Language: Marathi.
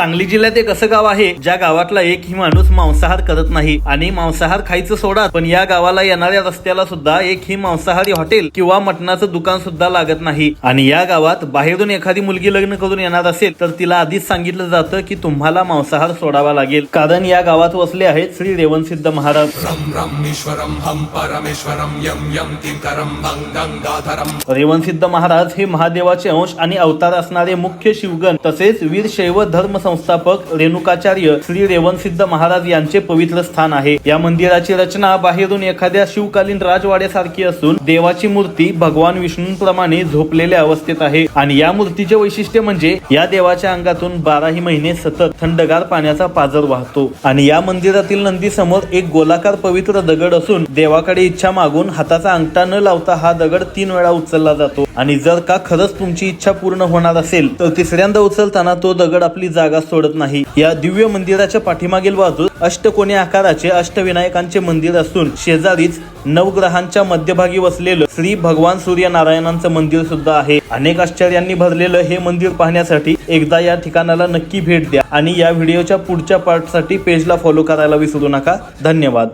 सांगली जिल्ह्यात एक असं गाव आहे ज्या गावातला एकही माणूस मांसाहार करत नाही आणि मांसाहार खायचं सोडा पण या गावाला येणाऱ्या रस्त्याला सुद्धा एकही मांसाहारी हॉटेल किंवा मटणाचं दुकान सुद्धा लागत नाही। आणि या गावात बाहेरून एखादी मुलगी लग्न करून येणार असेल तर तिला आधीच सांगितलं जातं की तुम्हाला मांसाहार सोडावा लागेल, कारण या गावात वसले आहेत श्री रेवणसिद्ध महाराज। रेवणसिद्ध महाराज हे महादेवाचे अंश आणि अवतार असणारे मुख्य शिवगण तसेच वीरशैव धर्म संस्थापक रेणुकाचार्य श्री रेवणसिद्ध महाराज यांचे पवित्र स्थान आहे। या मंदिराची रचना बाहेरून एखाद्या शिवकालीन राजवाड्यासारखी असून देवाची मूर्ती भगवान विष्णूंप्रमाणे झोपलेल्या अवस्थेत आहे आणि या मूर्तीचे वैशिष्ट्य म्हणजे या देवाच्या अंगातून 12ही महिने सतत थंडगार पाण्याचा पाझर वाहतो। आणि या मंदिरातील नंदी समोर एक गोलाकार पवित्र दगड असून देवाकडे इच्छा मागून हाताचा अंगठा न लावता हा दगड 3 वेळा उचलला जातो आणि जर का खरंच तुमची इच्छा पूर्ण होणार असेल तर तिसऱ्यांदा उचलताना तो दगड आपली जागा सोडत नाही। या दिव्य मंदिराच्या पाठीमागील बाजूस अष्टकोनी आकाराचे अष्टविनायकांचे मंदिर असून शेजारीच नवग्रहांच्या मध्यभागी वसलेलं श्री भगवान सूर्यनारायणांचं मंदिर सुद्धा आहे। अनेक आश्चर्यांनी भरलेलं हे मंदिर पाहण्यासाठी एकदा या ठिकाणाला नक्की भेट द्या आणि या व्हिडिओच्या पुढच्या पार्टसाठी पेजला फॉलो करायला विसरू नका। धन्यवाद।